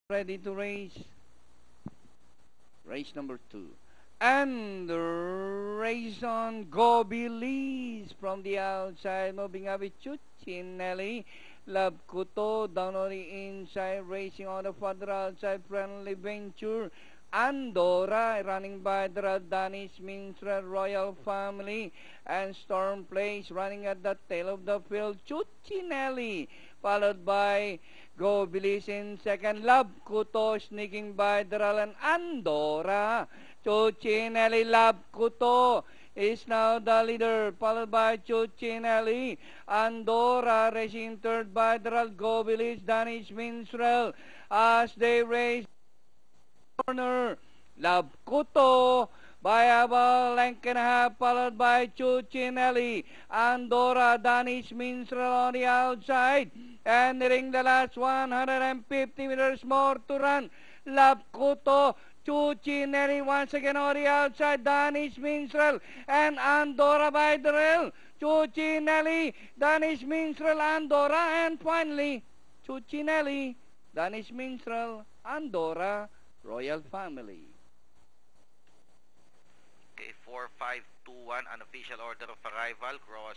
ready to race. Race number 2. And race on. Go Belize from the outside. Moving up with Chuchinelli. Love Kuto down on the inside. Racing on the further outside. Friendly Venture. Andorra running by the Danish Minstrel Royal Family. And Storm Place running at the tail of the field. Chuchinelli followed by Go Belize in second. Love Kuto sneaking by Daral and Andorra. Chuchinelli, Love Kuto is now the leader, followed by Chuchinelli. Andorra racing third by Daral. Go Belize, Danish Minstrel as they race corner. Love Kuto by about length and a half, followed by Chuchinelli. Andorra, Danish Minstrel on the outside. And nearing the last 150 meters more to run. Love Kuto, Chuchinelli once again on the outside. Danish Minstrel and Andorra by the rail. Chuchinelli, Danish Minstrel, Andorra, and finally Chuchinelli, Danish Minstrel, Andorra, Royal Family. Okay, 4-5-2-1, unofficial order of arrival, cross